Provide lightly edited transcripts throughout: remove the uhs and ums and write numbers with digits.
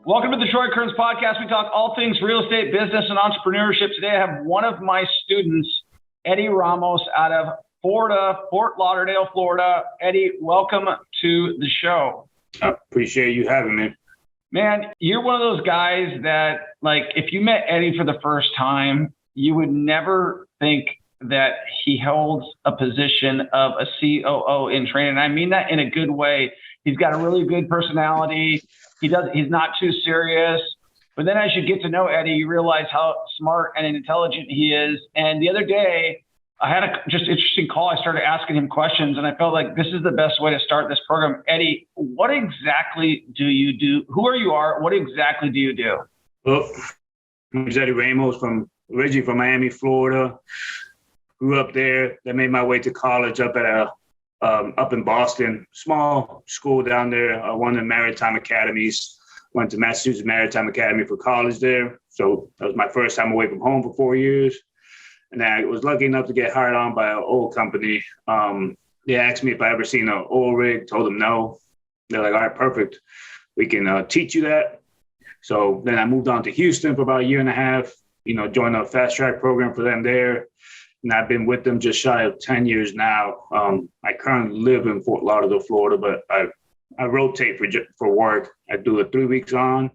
Welcome to the Troy Kearns Podcast. We talk all things real estate, business, and entrepreneurship. Today I have one of my students, Eddy Ramos, out of Florida, Fort Lauderdale, Florida. Eddy, welcome to the show. I appreciate you having me. Man, you're one of those guys that, like, if you met Eddy for the first time, you would never think that he holds a position of a COO in training. And I mean that in a good way. He's got a really good personality. He's not too serious. But then as you get to know Eddy, you realize how smart and intelligent he is. And the other day, I had a just interesting call. I started asking him questions, and I felt like this is the best way to start this program. Eddy, what exactly do you do? Who are you? What exactly do you do? Well, I'm Eddy Ramos, originally from Miami, Florida. Grew up there. Then made my way to college up in Boston, small school down there, one of the maritime academies. Went to Massachusetts Maritime Academy for college there. So that was my first time away from home for 4 years. And I was lucky enough to get hired on by an oil company. They asked me if I ever seen an oil rig, told them no. They're like, all right, perfect. We can teach you that. So then I moved on to Houston for about a year and a half, joined a fast track program for them there. And I've been with them just shy of 10 years now. I currently live in Fort Lauderdale, Florida, but I rotate for work. I do a 3 weeks on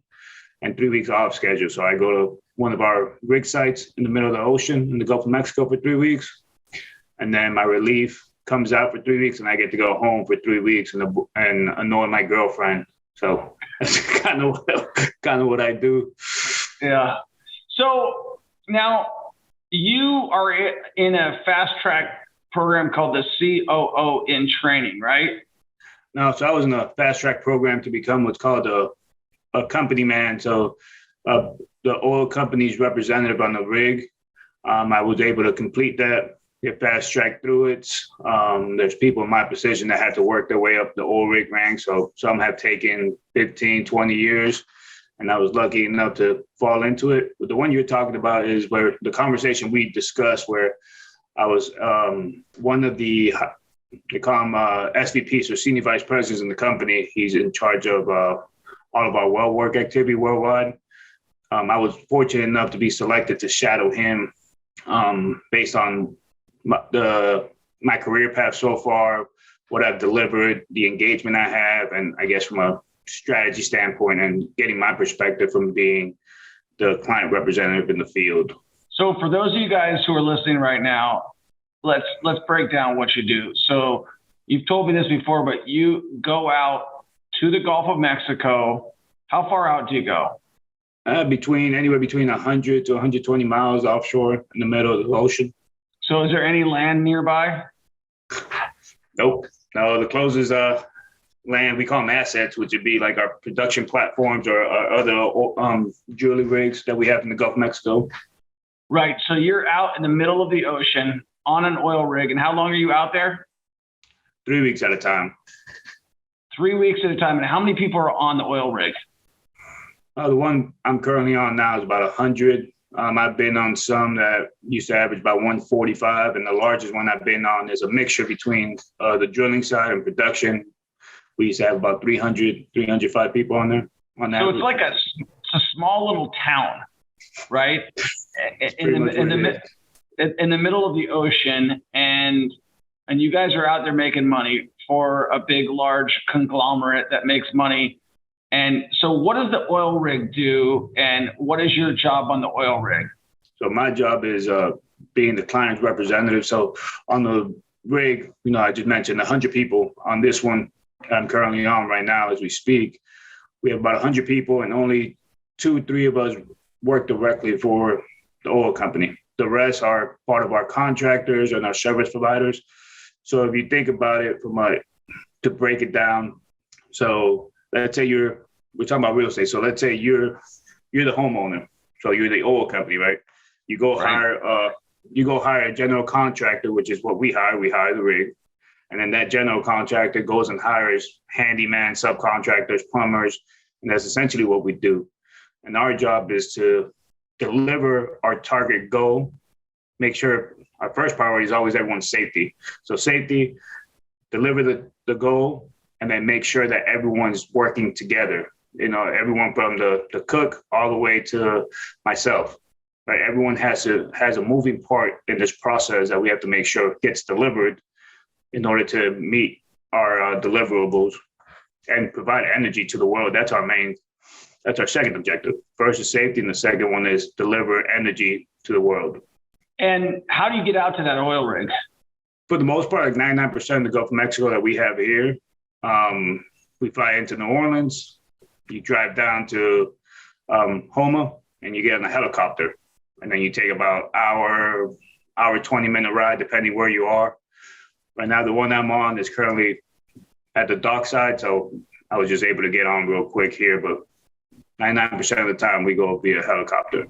and 3 weeks off schedule. So I go to one of our rig sites in the middle of the ocean in the Gulf of Mexico for 3 weeks. And then my relief comes out for 3 weeks and I get to go home for 3 weeks and annoy my girlfriend. So that's kind of what I do. Yeah. So now you are in a fast track program called the COO in training, right? No, so I was in a fast track program to become what's called a company man. So the oil company's representative on the rig. I was able to complete that, get fast track through it. There's people in my position that had to work their way up the oil rig ranks. So some have taken 15, 20 years. And I was lucky enough to fall into it. But the one you're talking about is where the conversation we discussed, where I was one of the, they call him SVPs or senior vice presidents in the company. He's in charge of all of our well work activity worldwide. I was fortunate enough to be selected to shadow him based on my career path so far, what I've delivered, the engagement I have, and I guess from a strategy standpoint and getting my perspective from being the client representative in the field. So for those of you guys who are listening right now, let's break down what you do. So you've told me this before, but you go out to the Gulf of Mexico. How far out do you go? Anywhere between 100 to 120 miles offshore in the middle of the ocean. So is there any land nearby? Nope. No, the closest land, we call them assets, which would be like our production platforms or other drilling rigs that we have in the Gulf of Mexico. Right. So you're out in the middle of the ocean on an oil rig. And how long are you out there? 3 weeks at a time. 3 weeks at a time. And how many people are on the oil rig? The one I'm currently on now is about 100. I've been on some that used to average about 145. And the largest one I've been on is a mixture between the drilling side and production. We used to have about 305 people on there. So it's like it's a small little town, right? In the middle of the ocean, and you guys are out there making money for a big, large conglomerate that makes money. And so what does the oil rig do, and what is your job on the oil rig? So my job is being the client's representative. So on the rig, I just mentioned 100 people. On this one I'm currently on right now as we speak, we have about 100 people, and only 2-3 of us work directly for the oil company. The rest are part of our contractors and our service providers. So if you think about it to break it down, so let's say we're talking about real estate. So let's say you're the homeowner. So you're the oil company, right? You go hire a general contractor, which is what we hire. We hire the rig. And then that general contractor goes and hires handyman, subcontractors, plumbers. And that's essentially what we do. And our job is to deliver our target goal, make sure our first priority is always everyone's safety. So safety, deliver the goal, and then make sure that everyone's working together. everyone from the cook all the way to myself. Right? Everyone has a moving part in this process that we have to make sure gets delivered in order to meet our deliverables and provide energy to the world. That's our second objective. First is safety, and the second one is deliver energy to the world. And how do you get out to that oil rig? For the most part, like 99% of the Gulf of Mexico that we have here, we fly into New Orleans, you drive down to Homa, and you get on a helicopter. And then you take about hour 20-minute ride, depending where you are. Right now, the one I'm on is currently at the dock side, so I was just able to get on real quick here, but 99% of the time we go via helicopter.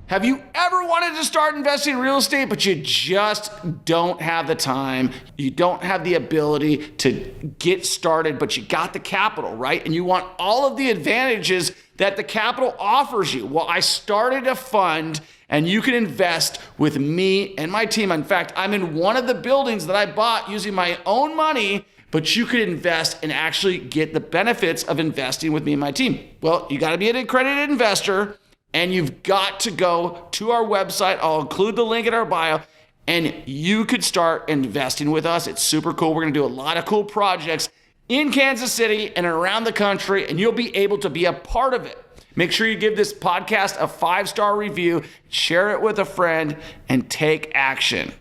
Have you ever wanted to start investing in real estate, but you just don't have the time? You don't have the ability to get started, but you got the capital, right? And you want all of the advantages that the capital offers you. Well, I started a fund, and you can invest with me and my team. In fact, I'm in one of the buildings that I bought using my own money, but you could invest and actually get the benefits of investing with me and my team. Well, you got to be an accredited investor, and you've got to go to our website. I'll include the link in our bio, and you could start investing with us. It's super cool. We're going to do a lot of cool projects in Kansas City and around the country, and you'll be able to be a part of it. Make sure you give this podcast a 5-star review, share it with a friend, and take action.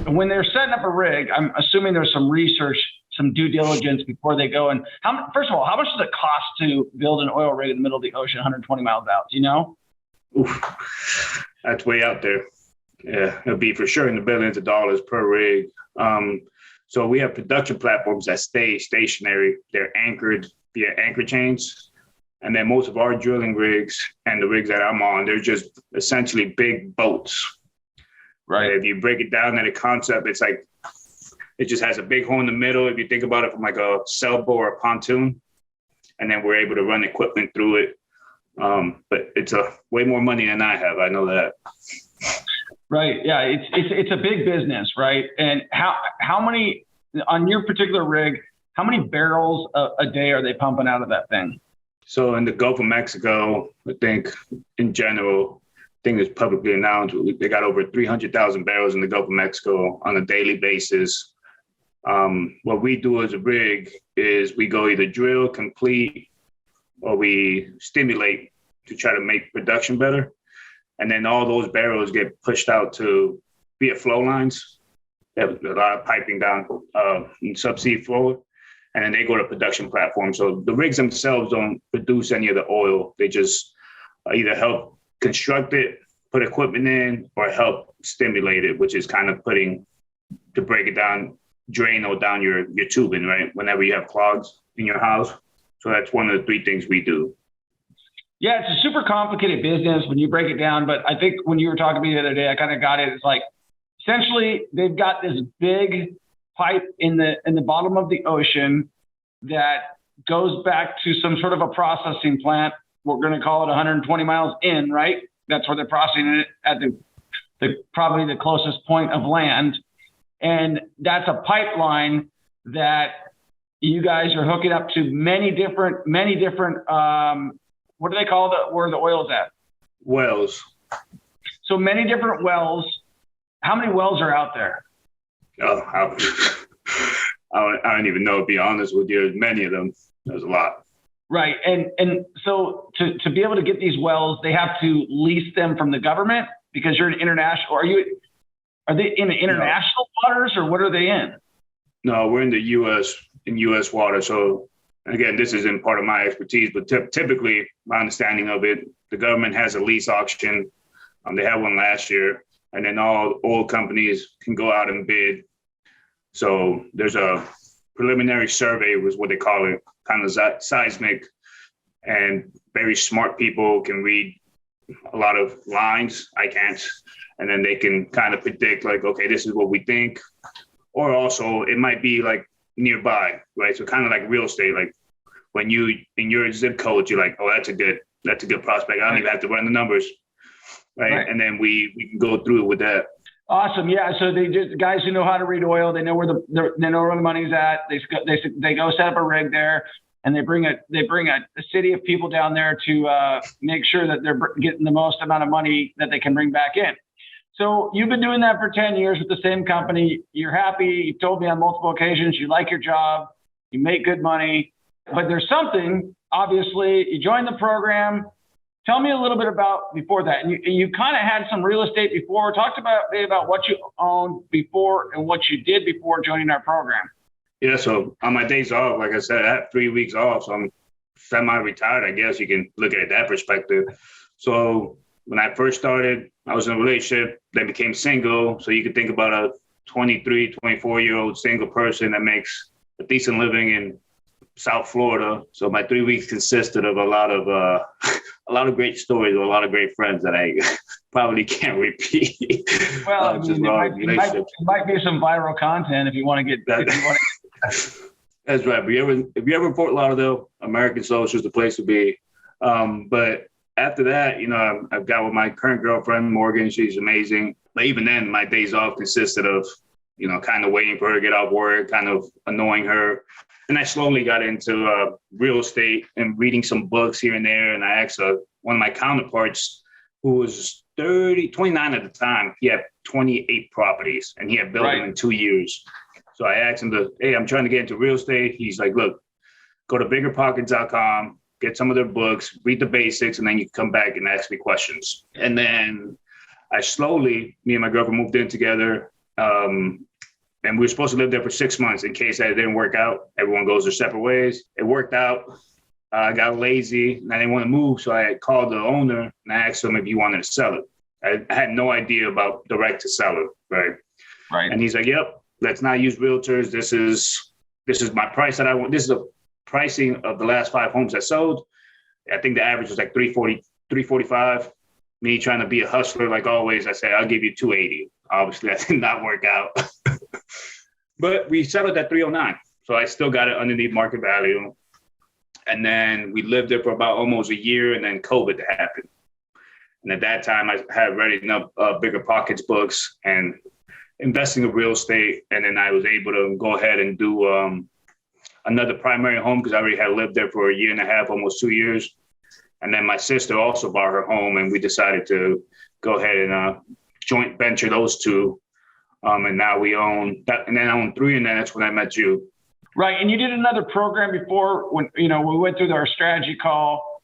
When they're setting up a rig, I'm assuming there's some research, some due diligence before they go. And first of all, how much does it cost to build an oil rig in the middle of the ocean, 120 miles out? Do you know? Oof, that's way out there. Yeah, it'll be for sure in the billions of dollars per rig. So we have production platforms that stay stationary. They're anchored via anchor chains. And then most of our drilling rigs and the rigs that I'm on, they're just essentially big boats. Right. If you break it down at a concept, it's like, it just has a big hole in the middle. If you think about it from like a sailboat or a pontoon, and then we're able to run equipment through it. But it's way more money than I have. I know that. Right. Yeah. It's a big business, right? And how many on your particular rig? How many barrels a day are they pumping out of that thing? So in the Gulf of Mexico, I think in general, it's publicly announced, they got over 300,000 barrels in the Gulf of Mexico on a daily basis. What we do as a rig is we go either drill, complete, or we stimulate to try to make production better. And then all those barrels get pushed out to via flow lines. They have a lot of piping down in subsea flow. And then they go to production platforms. So the rigs themselves don't produce any of the oil. They just either help construct it, put equipment in, or help stimulate it, which is kind of to break it down, drain or down your tubing, right? Whenever you have clogs in your house. So that's one of the 3 things we do. Yeah, it's a super complicated business when you break it down. But I think when you were talking to me the other day, I kind of got it. It's like, essentially, they've got this big pipe in the bottom of the ocean that goes back to some sort of a processing plant. We're going to call it 120 miles in, right? That's where they're processing it at the probably the closest point of land. And that's a pipeline that you guys are hooking up to many different, what do they call where the oil is at? Wells. So many different wells. How many wells are out there? Oh, I don't even know, to be honest with you. There's many of them. There's a lot. Right. And so to be able to get these wells, they have to lease them from the government because you're an international. Are they in the international waters, or what are they in? No, we're in the U.S. water. So again, this isn't part of my expertise, but typically my understanding of it, the government has a lease auction. They had one last year, and then all oil companies can go out and bid. So there's a preliminary survey, was what they call it, kind of seismic, and very smart people can read a lot of lines. I can't. And then they can kind of predict, like, okay, this is what we think. Or also it might be like nearby, right? So kind of like real estate, like when you in your zip code, you're like, oh, that's a good prospect. I don't even have to run the numbers, right? And then we can go through it with that. Awesome. Yeah. So guys who know how to read oil, they know where the money's at. They go set up a rig there. and they bring a city of people down there to make sure that they're getting the most amount of money that they can bring back in. So you've been doing that for 10 years with the same company. You're happy. You've told me on multiple occasions you like your job, you make good money, but there's something, obviously, you joined the program. Tell me a little bit about before that. And you kind of had some real estate before. Talk about what you owned before and what you did before joining our program. Yeah, so on my days off, like I said, I have 3 weeks off, so I'm semi-retired, I guess you can look at it that perspective. So when I first started, I was in a relationship, then became single. So you could think about a 23, 24-year-old single person that makes a decent living in South Florida. So my 3 weeks consisted of a lot of great stories with a lot of great friends that I probably can't repeat. Well, it might be some viral content if you want to get. That's right. If you're ever in Fort Lauderdale, American Social is the place to be. But after that, I've got with my current girlfriend, Morgan. She's amazing. But even then, my days off consisted of, kind of waiting for her to get off work, kind of annoying her. And I slowly got into real estate and reading some books here and there. And I asked one of my counterparts, who was 29 at the time, he had 28 properties and he had built them in 2 years. So I asked him hey, I'm trying to get into real estate. He's like, look, go to biggerpockets.com, get some of their books, read the basics, and then you come back and ask me questions. And then me and my girlfriend moved in together. And we were supposed to live there for 6 months in case that it didn't work out. Everyone goes their separate ways. It worked out. I got lazy and I didn't want to move. So I called the owner and I asked him if he wanted to sell it. I had no idea about direct to seller, right? Right. And he's like, yep, let's not use realtors. This is my price that I want. This is the pricing of the last 5 homes I sold. I think the average was like 340, 345. Me trying to be a hustler like always, I said, I'll give you 280. Obviously, that did not work out. But we settled at 309. So I still got it underneath market value. And then we lived there for about almost a year, and then COVID happened. And at that time, I had read enough Bigger Pockets books and investing in real estate. And then I was able to go ahead and do another primary home because I already had lived there for a year and a half, almost 2 years. And then my sister also bought her home, and we decided to go ahead and joint venture those two. And now we own that, and then I own 3, and then that's when I met you. Right. And you did another program before when, we went through our strategy call.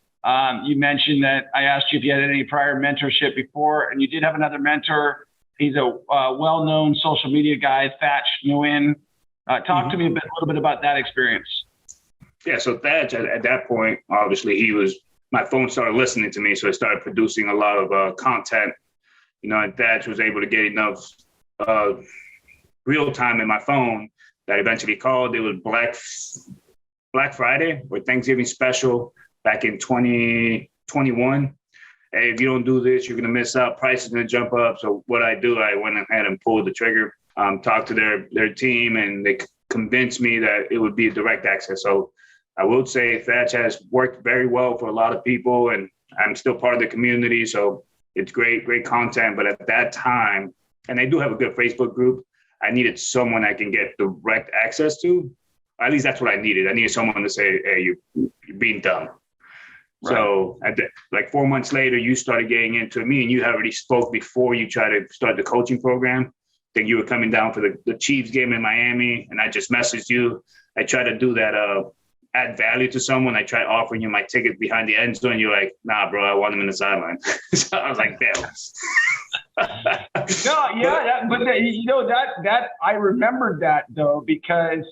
You mentioned that I asked you if you had any prior mentorship before, and you did have another mentor. He's a well-known social media guy, Thatch Nguyen. Talk to me a little bit about that experience. Yeah. So Thatch, at that point, obviously my phone started listening to me. So I started producing a lot of content, and Thatch was able to get enough real time in my phone that eventually called. It was Black Friday or Thanksgiving special back in 2021. Hey, if you don't do this, you're going to miss out. Price is going to jump up. So what I went ahead and pulled the trigger, talked to their team, and they convinced me that it would be direct access. So I will say Thatch has worked very well for a lot of people, and I'm still part of the community. So it's great content. But at that time, and they do have a good Facebook group, I needed someone I can get direct access to. At least that's what I needed. I needed someone to say, hey, you're being dumb. Right. So like 4 months later, you started getting into me, and you had already spoke before you tried to start the coaching program. I think you were coming down for the Chiefs game in Miami, and I just messaged you. I tried to do that, add value to someone. I tried offering you my ticket behind the end zone. You're like, nah, bro, I want him in the sideline. So I was like, damn. That I remembered that though, because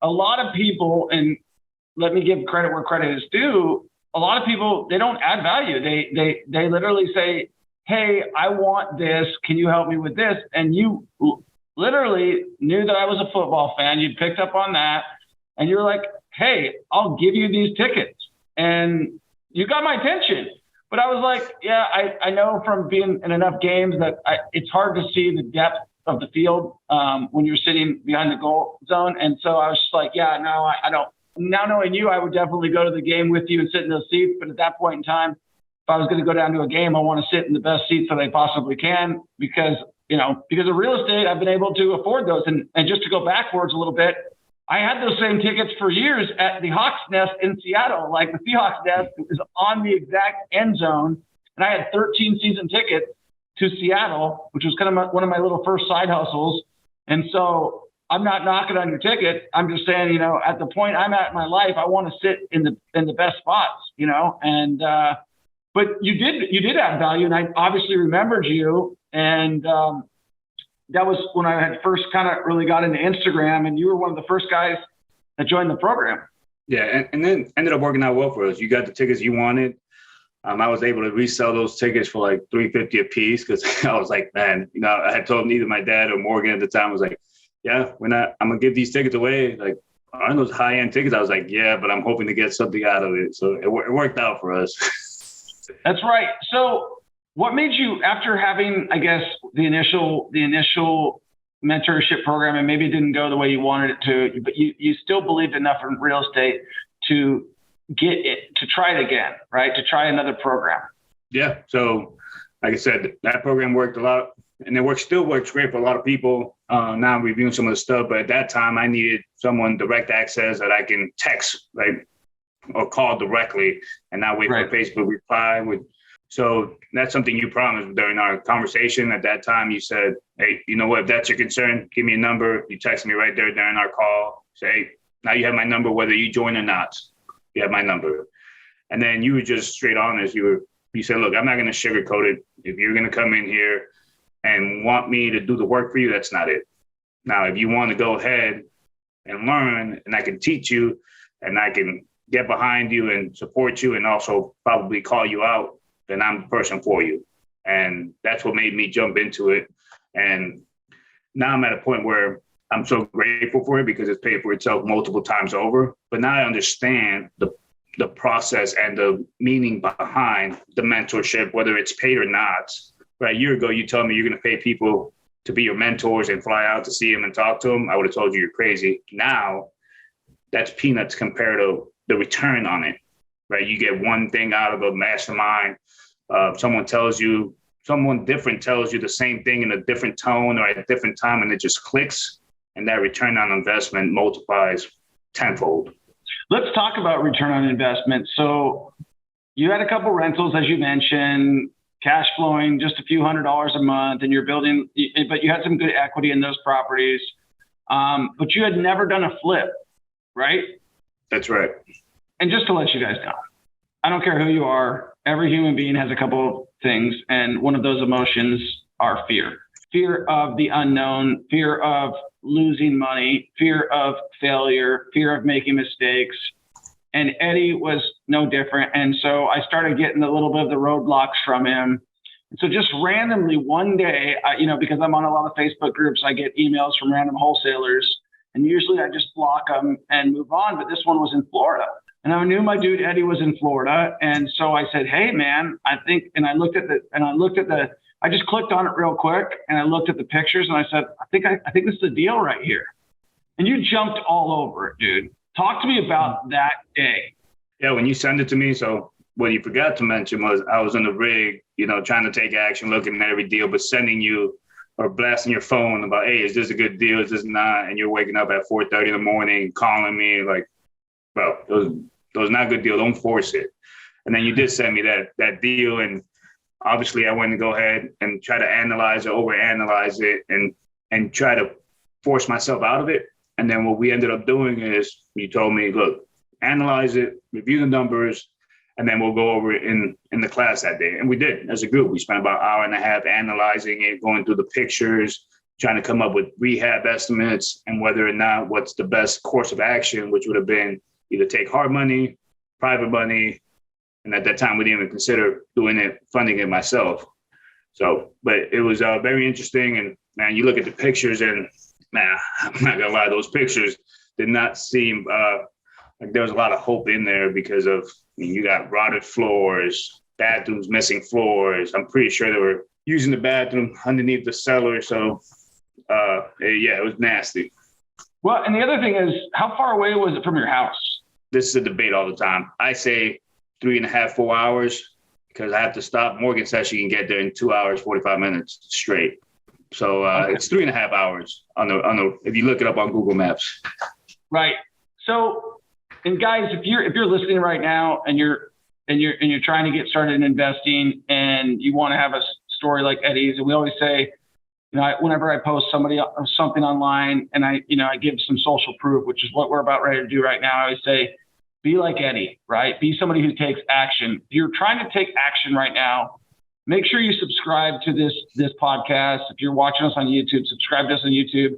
a lot of people, and let me give credit where credit is due, a lot of people, they don't add value. They literally say, hey, I want this. Can you help me with this? And you literally knew that I was a football fan. You picked up on that, and you're like, hey, I'll give you these tickets. And you got my attention. But I was like, yeah, I know from being in enough games that it's hard to see the depth of the field when you're sitting behind the goal zone. And so I was just like, yeah, no, I don't. Now knowing you, I would definitely go to the game with you and sit in those seats. But at that point in time, if I was going to go down to a game, I want to sit in the best seats that I possibly can because of real estate, I've been able to afford those. And just to go backwards a little bit, I had those same tickets for years at the Hawks Nest in Seattle. Like the Seahawks Nest is on the exact end zone. And I had 13 season tickets to Seattle, which was kind of one of my little first side hustles. And so I'm not knocking on your ticket. I'm just saying, you know, at the point I'm at in my life, I want to sit in the best spots, you know, and, but you did add value, and I obviously remembered you. And, that was when I had first kind of really got into Instagram, and you were one of the first guys that joined the program. Yeah. And then ended up working out well for us. You got the tickets you wanted. I was able to resell those tickets for like $350 a piece. Cause I was like, man, you know, I had told either my dad or Morgan at the time, was like, yeah, I'm going to give these tickets away. Like, aren't those high end tickets? I was like, yeah, but I'm hoping to get something out of it. So it worked out for us. That's right. So, what made you, after having, I guess, the initial mentorship program, and maybe it didn't go the way you wanted it to, but you still believed enough in real estate to try it again, right? To try another program. Yeah. So, like I said, that program worked a lot, and it still works great for a lot of people. Now I'm reviewing some of the stuff, but at that time I needed someone direct access that I can text, right, or call directly, and not wait for a Facebook reply. So that's something you promised during our conversation. At that time, you said, hey, you know what, if that's your concern, give me a number. You text me right there during our call. Say, hey, now you have my number, whether you join or not. You have my number. And then you were just straight honest. You said, look, I'm not going to sugarcoat it. If you're going to come in here and want me to do the work for you, that's not it. Now, if you want to go ahead and learn, and I can teach you, and I can get behind you and support you, and also probably call you out, then I'm the person for you. And that's what made me jump into it. And now I'm at a point where I'm so grateful for it, because it's paid for itself multiple times over. But now I understand the process and the meaning behind the mentorship, whether it's paid or not. Right, a year ago, you told me you're going to pay people to be your mentors and fly out to see them and talk to them. I would have told you you're crazy. Now, that's peanuts compared to the return on it. Right, you get one thing out of a mastermind. Someone different tells you the same thing in a different tone or at a different time, and it just clicks, and that return on investment multiplies tenfold. Let's talk about return on investment. So you had a couple rentals, as you mentioned, cash flowing just a few $100s a month, and you're building, but you had some good equity in those properties, but you had never done a flip, right? That's right. And just to let you guys know, I don't care who you are, every human being has a couple of things, and one of those emotions are fear. Fear of the unknown, fear of losing money, fear of failure, fear of making mistakes. And Eddy was no different. And so I started getting a little bit of the roadblocks from him. And so just randomly one day, because I'm on a lot of Facebook groups, I get emails from random wholesalers, and usually I just block them and move on. But this one was in Florida. And I knew my dude Eddy was in Florida. And so I said, hey man, I just clicked on it real quick, and I looked at the pictures, and I said, I think this is the deal right here. And you jumped all over it, dude. Talk to me about that day. Yeah, when you sent it to me, so what you forgot to mention was I was on the rig, trying to take action, looking at every deal, but sending you or blasting your phone about, hey, is this a good deal? Is this not? And you're waking up at 4:30 in the morning, calling me like, bro, those not a good deal. Don't force it. And then you did send me that deal, and obviously I went to go ahead and try to analyze it, overanalyze it, and try to force myself out of it. And then what we ended up doing is you told me, look, analyze it, review the numbers, and then we'll go over it in the class that day. And we did as a group. We spent about an hour and a half analyzing it, going through the pictures, trying to come up with rehab estimates and whether or not what's the best course of action, which would have been either take hard money, private money. And at that time, we didn't even consider funding it myself. So, but it was very interesting. And man, you look at the pictures and man, I'm not gonna lie, those pictures did not seem like there was a lot of hope in there because of, you got rotted floors, bathrooms missing floors. I'm pretty sure they were using the bathroom underneath the cellar. So it was nasty. Well, and the other thing is, how far away was it from your house? This is a debate all the time. I say 3.5, 4 hours because I have to stop. Morgan says she can get there in 2 hours, 45 minutes straight. So It's 3.5 hours on the if you look it up on Google Maps. Right. So, and guys, if you're listening right now and you're trying to get started in investing and you want to have a story like Eddy's, and we always say, whenever I post something online and I give some social proof, which is what we're about ready to do right now, I always say, be like Eddy, right? Be somebody who takes action. If you're trying to take action right now, make sure you subscribe to this podcast. If you're watching us on YouTube, subscribe to us on YouTube.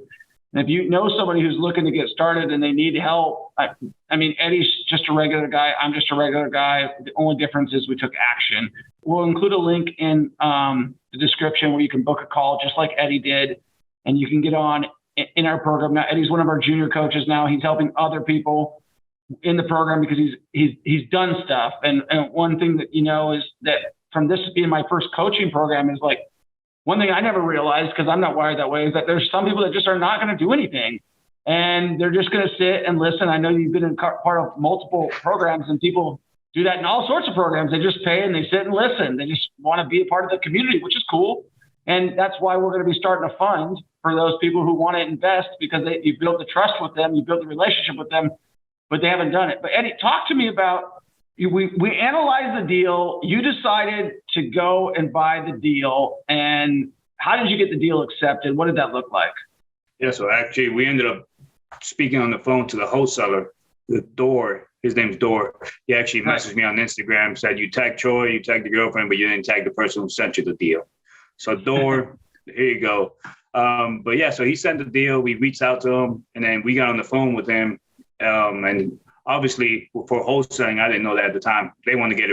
And if you know somebody who's looking to get started and they need help, I mean, Eddy's just a regular guy. I'm just a regular guy. The only difference is we took action. We'll include a link in the description where you can book a call just like Eddy did. And you can get on in our program. Now, Eddy's one of our junior coaches now. He's helping other people in the program because he's done stuff. And one thing that is that from this being my first coaching program is like, one thing I never realized, because I'm not wired that way, is that there's some people that just are not going to do anything. And they're just going to sit and listen. I know you've been in part of multiple programs, and people do that in all sorts of programs. They just pay and they sit and listen. They just want to be a part of the community, which is cool. And that's why we're going to be starting a fund for those people who want to invest, because you built the trust with them, you built the relationship with them, but they haven't done it. But Eddy, talk to me about, we analyzed the deal. You decided to go and buy the deal. And how did you get the deal accepted? What did that look like? Yeah, so actually we ended up speaking on the phone to the wholesaler, his name's Dor. He actually messaged me on Instagram, said, you tagged Troy, you tagged the girlfriend, but you didn't tag the person who sent you the deal. So Dor, here you go. But yeah, so he sent the deal. We reached out to him, and then we got on the phone with him. And obviously, for wholesaling, I didn't know that at the time. They want to get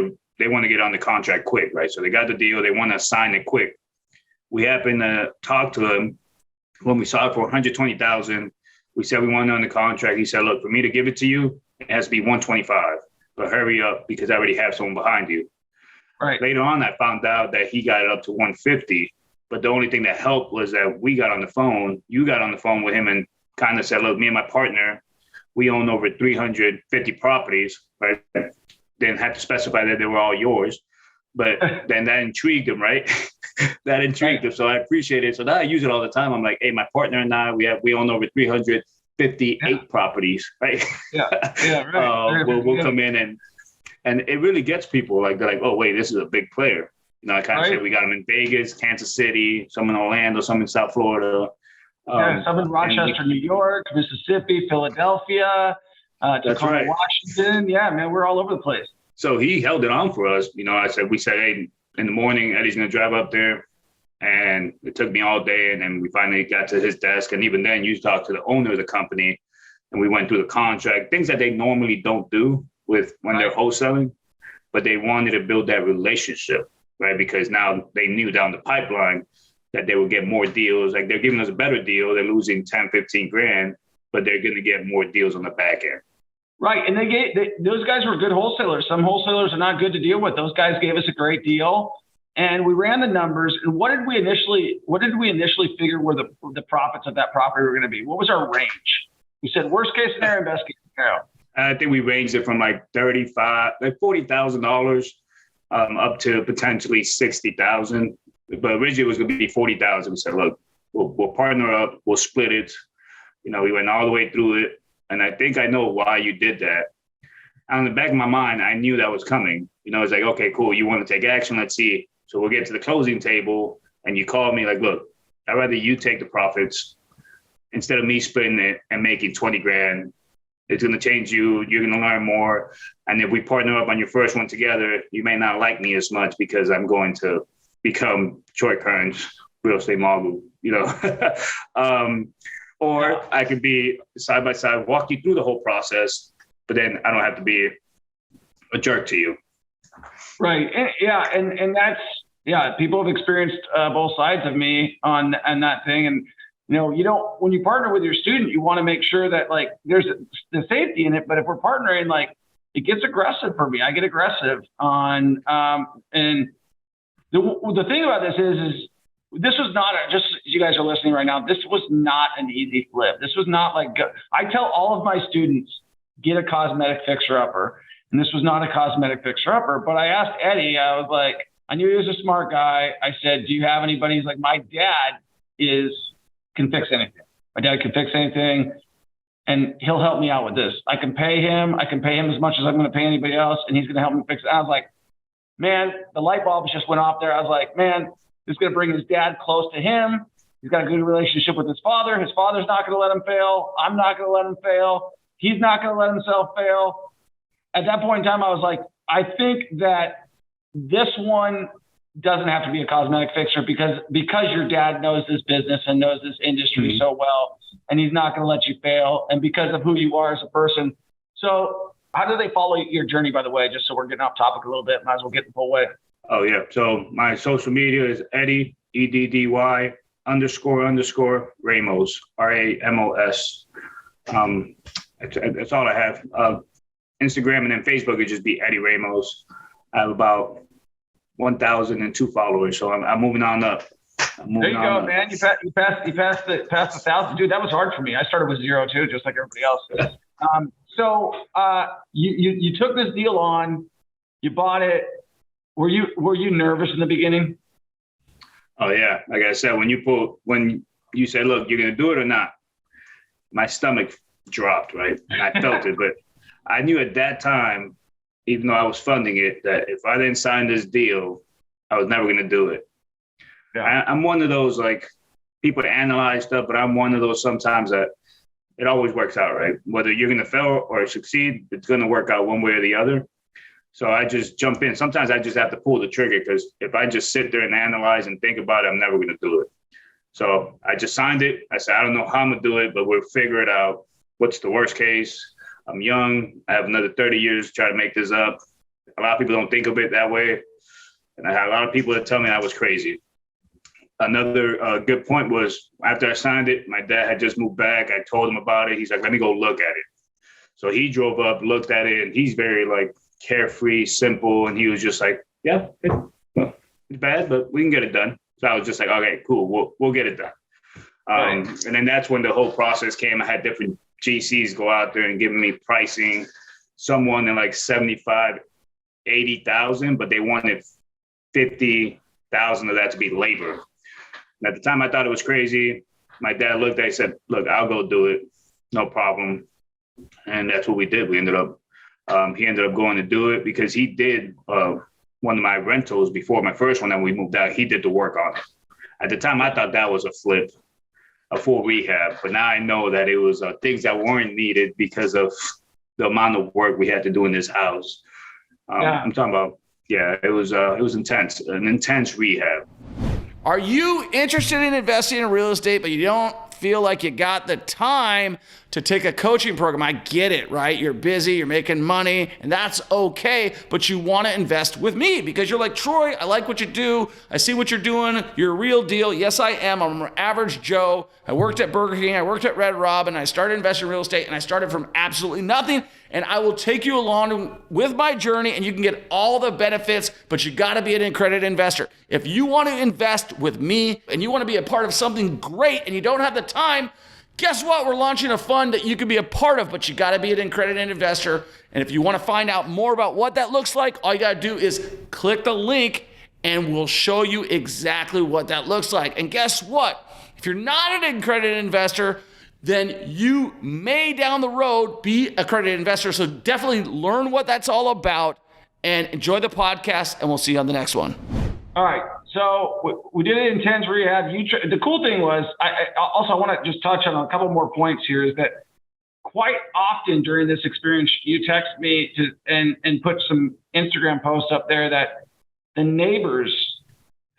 on the contract quick, right? So they got the deal. They want to sign it quick. We happened to talk to him when we saw it for $120,000. We said we wanted on the contract. He said, "Look, for me to give it to you, it has to be $125. But hurry up because I already have someone behind you." Right. Later on, I found out that he got it up to $150. But the only thing that helped was that we got on the phone. You got on the phone with him and kind of said, "Look, me and my partner, we own over 350 properties," right? Didn't have to specify that they were all yours, but then that intrigued him, right? That intrigued him. So I appreciate it. So now I use it all the time. I'm like, hey, my partner and I, we own over 358 properties, right? Right. We'll come in and it really gets people like, they're like, oh, wait, this is a big player. I kind of say we got them in Vegas, Kansas City, some in Orlando, some in South Florida. Some in Rochester, New York, Mississippi, Philadelphia, Tacoma, Washington. Yeah, man, we're all over the place. So he held it on for us. We said, hey, in the morning, Eddy's going to drive up there. And it took me all day. And then we finally got to his desk. And even then, you talked to the owner of the company. And we went through the contract, things that they normally don't do when they're wholesaling. But they wanted to build that relationship, right? Because now they knew down the pipeline that they would get more deals. Like, they're giving us a better deal. They're losing 10, 15 grand, but they're going to get more deals on the back end. Right. And those guys were good wholesalers. Some wholesalers are not good to deal with. Those guys gave us a great deal. And we ran the numbers. And what did we initially figure were the profits of that property were going to be? What was our range? We said worst case scenario, best case scenario. I think we ranged it from like $40,000 up to potentially $60,000. But originally it was going to be $40,000. We said, look, we'll partner up. We'll split it. We went all the way through it. And I think I know why you did that. On the back of my mind, I knew that was coming. It's like, okay, cool. You want to take action? Let's see. So we'll get to the closing table. And you called me like, look, I'd rather you take the profits instead of me splitting it and making 20 grand. It's going to change you. You're going to learn more. And if we partner up on your first one together, you may not like me as much because I'm going to become Troy Kern's real estate mogul, Or I could be side by side, walk you through the whole process, but then I don't have to be a jerk to you. Right. And that's, people have experienced both sides of me on that thing. And, when you partner with your student, you want to make sure that like there's the safety in it. But if we're partnering, like it gets aggressive for me. I get aggressive on, and the thing about this is this was not just as you guys are listening right now. This was not an easy flip. This was not like, I tell all of my students, get a cosmetic fixer-upper. And this was not a cosmetic fixer-upper. But I asked Eddy, I was like, I knew he was a smart guy. I said, do you have anybody? He's like, my dad can fix anything. My dad can fix anything. and he'll help me out with this. I can pay him as much as I'm going to pay anybody else, and he's going to help me fix it. I was like, man, the light bulbs just went off there. I was like, man, this is going to bring his dad close to him. He's got a good relationship with his father. His father's not going to let him fail. I'm not going to let him fail. He's not going to let himself fail. At that point in time, I was like, I think that this one doesn't have to be a cosmetic fixer because your dad knows this business and knows this industry so well, and he's not going to let you fail, and because of who you are as a person. So how do they follow your journey, by the way, just so we're getting off topic a little bit? Might as well get the full way. Oh, yeah. So my social media is Eddy, EDDY _ Ramos, RAMOS. That's all I have. Instagram and then Facebook would just be Eddy Ramos. I have about 1,002 followers, so I'm moving on up. There you go, man. You passed the 1,000, dude. That was hard for me. I started with 0 too, just like everybody else. So you took this deal on, you bought it. Were you nervous in the beginning? Oh yeah, like I said, when you said, look, you're gonna do it or not, my stomach dropped, right, and I felt it, but I knew at that time, even though I was funding it, that if I didn't sign this deal, I was never going to do it. Yeah. I'm one of those, like, people that analyze stuff, but I'm one of those sometimes that it always works out, right? Whether you're going to fail or succeed, it's going to work out one way or the other. So I just jump in. Sometimes I just have to pull the trigger because if I just sit there and analyze and think about it, I'm never going to do it. So I just signed it. I said, I don't know how I'm going to do it, but we'll figure it out. What's the worst case? I'm young. I have another 30 years to try to make this up. A lot of people don't think of it that way. And I had a lot of people that tell me I was crazy. Another good point was after I signed it, my dad had just moved back. I told him about it. He's like, let me go look at it. So he drove up, looked at it, and he's very like carefree, simple. And he was just like, yeah, it's bad, but we can get it done. So I was just like, okay, cool. We'll get it done. And then that's when the whole process came. I had different GCs go out there and give me pricing, someone in like 75, 80,000, but they wanted 50,000 of that to be labor. And at the time I thought it was crazy. My dad looked at it and said, look, I'll go do it. No problem. And that's what we did. We ended up, he ended up going to do it because he did one of my rentals before my first one that we moved out. He did the work on it. At the time I thought that was a flip, a full rehab, but now I know that it was things that weren't needed because of the amount of work we had to do in this house. I'm talking about, it was intense, an intense rehab. Are you interested in investing in real estate, but you don't feel like you got the time to take a coaching program? I get it, right? You're busy, you're making money, and that's okay, but you want to invest with me because you're like, Troy, I like what you do. I see what you're doing. You're a real deal. Yes, I am. I'm an average Joe. I worked at Burger King. I worked at Red Robin. I started investing in real estate, and I started from absolutely nothing, and I will take you along with my journey, and you can get all the benefits, but you got to be an accredited investor. If you want to invest with me and you want to be a part of something great and you don't have the time, guess what? We're launching a fund that you can be a part of, but you got to be an accredited investor. And if you want to find out more about what that looks like, all you got to do is click the link and we'll show you exactly what that looks like. And guess what? If you're not an accredited investor, then you may down the road be an accredited investor. So definitely learn what that's all about and enjoy the podcast, and we'll see you on the next one. All right. So we did an intense rehab. The cool thing was, I want to just touch on a couple more points here, is that quite often during this experience, you text me and put some Instagram posts up there that the neighbors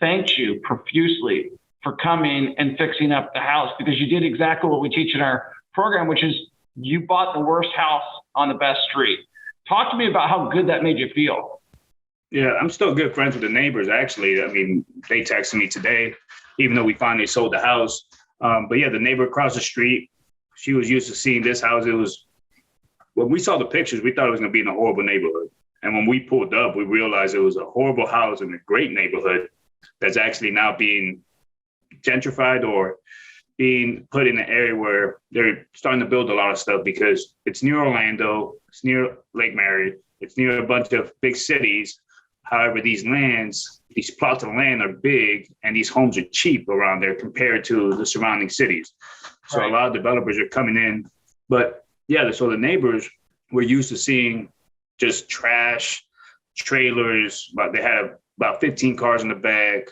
thanked you profusely for coming and fixing up the house because you did exactly what we teach in our program, which is you bought the worst house on the best street. Talk to me about how good that made you feel. Yeah, I'm still good friends with the neighbors, actually. I mean, they texted me today, even though we finally sold the house. But yeah, the neighbor across the street, she was used to seeing this house. When we saw the pictures, we thought it was going to be in a horrible neighborhood. And when we pulled up, we realized it was a horrible house in a great neighborhood that's actually now being gentrified or being put in an area where they're starting to build a lot of stuff because it's near Orlando, it's near Lake Mary, it's near a bunch of big cities. However, these plots of land are big and these homes are cheap around there compared to the surrounding cities. So A lot of developers are coming in But yeah, so the neighbors were used to seeing just trash trailers, but they had about 15 cars in the back,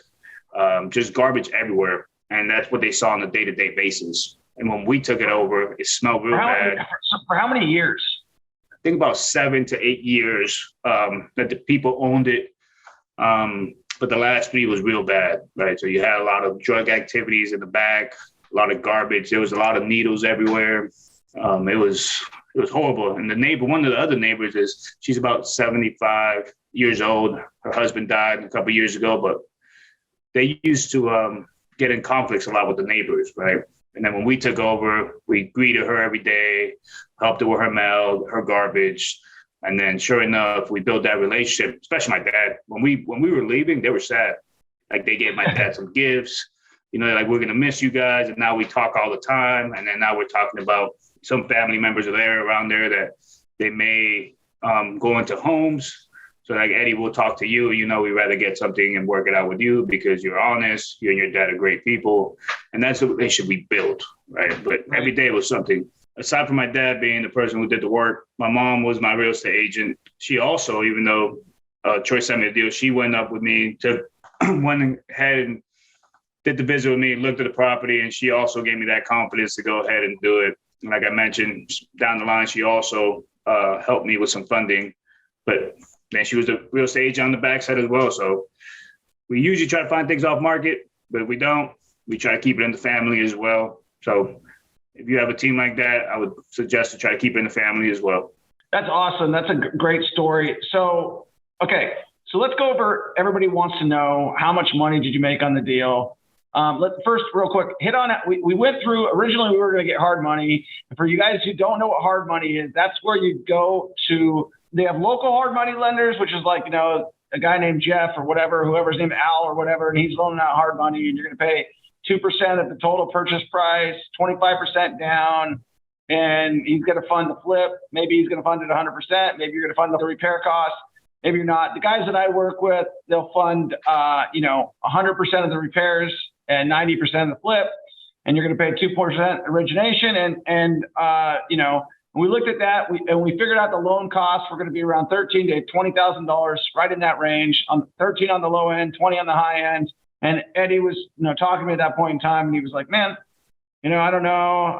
just garbage everywhere. And that's what they saw on a day-to-day basis. And when we took it over, it smelled real bad. For how many years? I think about 7 to 8 years that the people owned it. But the last 3 was real bad, right? So you had a lot of drug activities in the back, a lot of garbage. There was a lot of needles everywhere. It was horrible. And one of the other neighbors she's about 75 years old. Her husband died a couple of years ago, but they used to get in conflicts a lot with the neighbors, right? And then when we took over, we greeted her every day, helped her with her mail, her garbage. And then sure enough, we built that relationship, especially my dad. When we were leaving, they were sad. Like they gave my dad some gifts, like we're going to miss you guys. And now we talk all the time. And then now we're talking about some family members around there that they may go into homes. So like, Eddie, we'll talk to you. We'd rather get something and work it out with you because you're honest. You and your dad are great people. And that's the relationship we built, right? But every day was something. Aside from my dad being the person who did the work, my mom was my real estate agent. She also, even though Troy sent me a deal, she went up with me, went ahead and did the visit with me, looked at the property, and she also gave me that confidence to go ahead and do it. And like I mentioned, down the line, she also helped me with some funding. But then she was the real estate agent on the backside as well. So we usually try to find things off market, but if we don't, we try to keep it in the family as well. So if you have a team like that, I would suggest to try to keep it in the family as well. That's awesome. That's a great story. So, okay. So let's go over, everybody wants to know, how much money did you make on the deal? Let's first real quick hit on it. We went through, originally we were going to get hard money. And for you guys who don't know what hard money is, that's where you go to, they have local hard money lenders, which is like, a guy named Jeff or whatever, whoever's named Al or whatever, and he's loaning out hard money and you're going to pay 2% of the total purchase price, 25% down, and he's going to fund the flip. Maybe he's going to fund it 100%. Maybe you're going to fund the repair costs. Maybe you're not. The guys that I work with, they'll fund, 100% of the repairs and 90% of the flip, and you're going to pay 2% origination. And we looked at that, we figured out the loan costs were going to be around $13,000 to $20,000, right in that range. 13 on the low end, 20 on the high end. And Eddie was, talking to me at that point in time, and he was like, "Man, I don't know."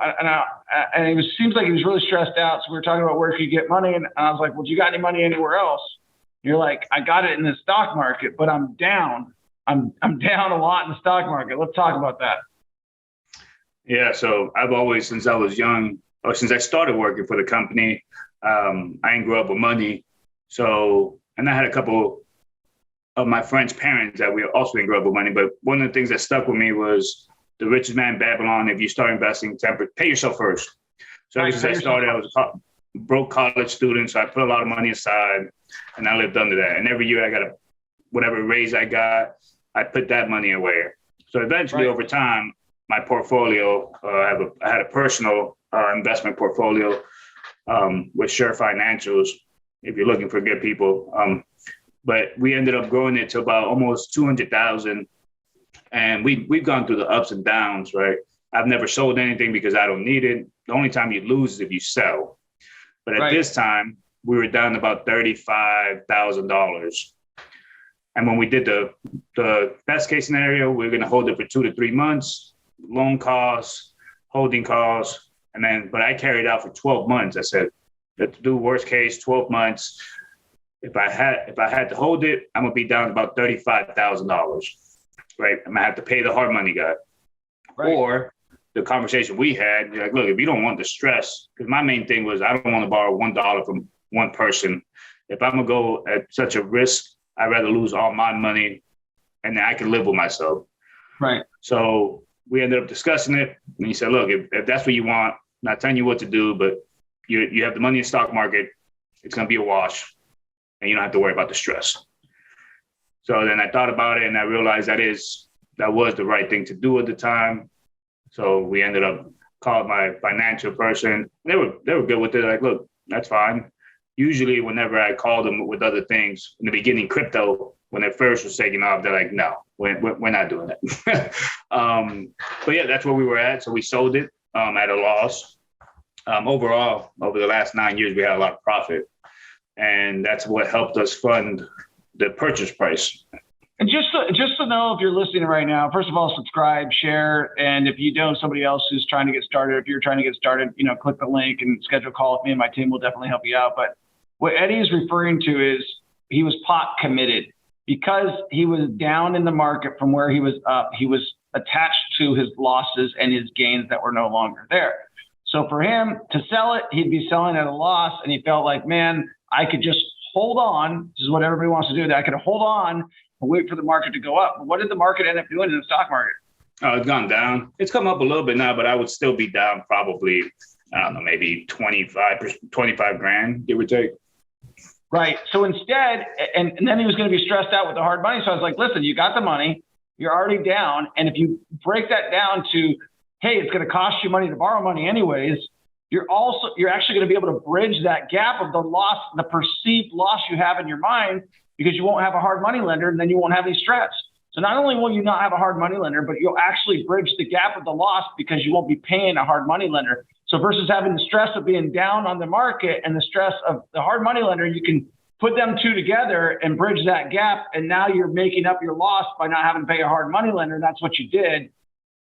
And it seems like he was really stressed out. So we were talking about where he could get money, and I was like, "Well, do you got any money anywhere else?" And you're like, "I got it in the stock market, but I'm down. I'm down a lot in the stock market." Let's talk about that. Yeah. So I've always, since I was young, or since I started working for the company, I didn't grow up with money. So, and I had a couple of my friends' parents that we also didn't grow up with money. But one of the things that stuck with me was the richest man in Babylon. If you start investing, pay yourself first. So ever since I started, I was a broke college student. So I put a lot of money aside and I lived under that. And every year I got whatever raise I got, I put that money away. So eventually over time, my portfolio, I had a personal investment portfolio with Sure Financials, if you're looking for good people. But we ended up growing it to about almost 200,000. And we've gone through the ups and downs, right? I've never sold anything because I don't need it. The only time you lose is if you sell. But at this time, we were down to about $35,000. And when we did the best case scenario, we were going to hold it for 2 to 3 months, loan costs, holding costs. But I carried out for 12 months. I said, let's do worst case, 12 months. If I had to hold it, I'm gonna be down to about $35,000, right? I'm gonna have to pay the hard money guy. Right. Or the conversation we had, you're like, look, if you don't want the stress, because my main thing was I don't want to borrow $1 from one person. If I'm gonna go at such a risk, I'd rather lose all my money and then I can live with myself. Right. So we ended up discussing it, and he said, look, if that's what you want, I'm not telling you what to do, but you have the money in the stock market, it's gonna be a wash. And you don't have to worry about the stress. So then I thought about it and I realized that was the right thing to do at the time. So we ended up calling my financial person. They were good with it. Like, look, that's fine. Usually whenever I called them with other things in the beginning, crypto, when it first was taking off, they're like, no, we're not doing that. But yeah, that's where we were at. So we sold it at a loss. Overall, over the last 9 years, we had a lot of profit. And that's what helped us fund the purchase price. And just to know, if you're listening right now, first of all, subscribe, share, and if you know somebody else who's trying to get started, if you're trying to get started, click the link and schedule a call with me and my team will definitely help you out. But what Eddy is referring to is he was pot committed because he was down in the market from where he was up. He was attached to his losses and his gains that were no longer there. So for him to sell it, he'd be selling at a loss, and he felt like, man, I could just hold on. This is what everybody wants to do. That I could hold on and wait for the market to go up. But what did the market end up doing in the stock market? It's gone down. It's come up a little bit now, but I would still be down probably, I don't know, maybe 25 grand, give or take. Right. So instead, and then he was going to be stressed out with the hard money. So I was like, listen, you got the money, you're already down. And if you break that down to, hey, it's going to cost you money to borrow money anyways, you're actually going to be able to bridge that gap of the loss, the perceived loss you have in your mind, because you won't have a hard money lender, and then you won't have any stress. So not only will you not have a hard money lender, but you'll actually bridge the gap of the loss because you won't be paying a hard money lender. So versus having the stress of being down on the market and the stress of the hard money lender, you can put them two together and bridge that gap. And now you're making up your loss by not having to pay a hard money lender. And that's what you did.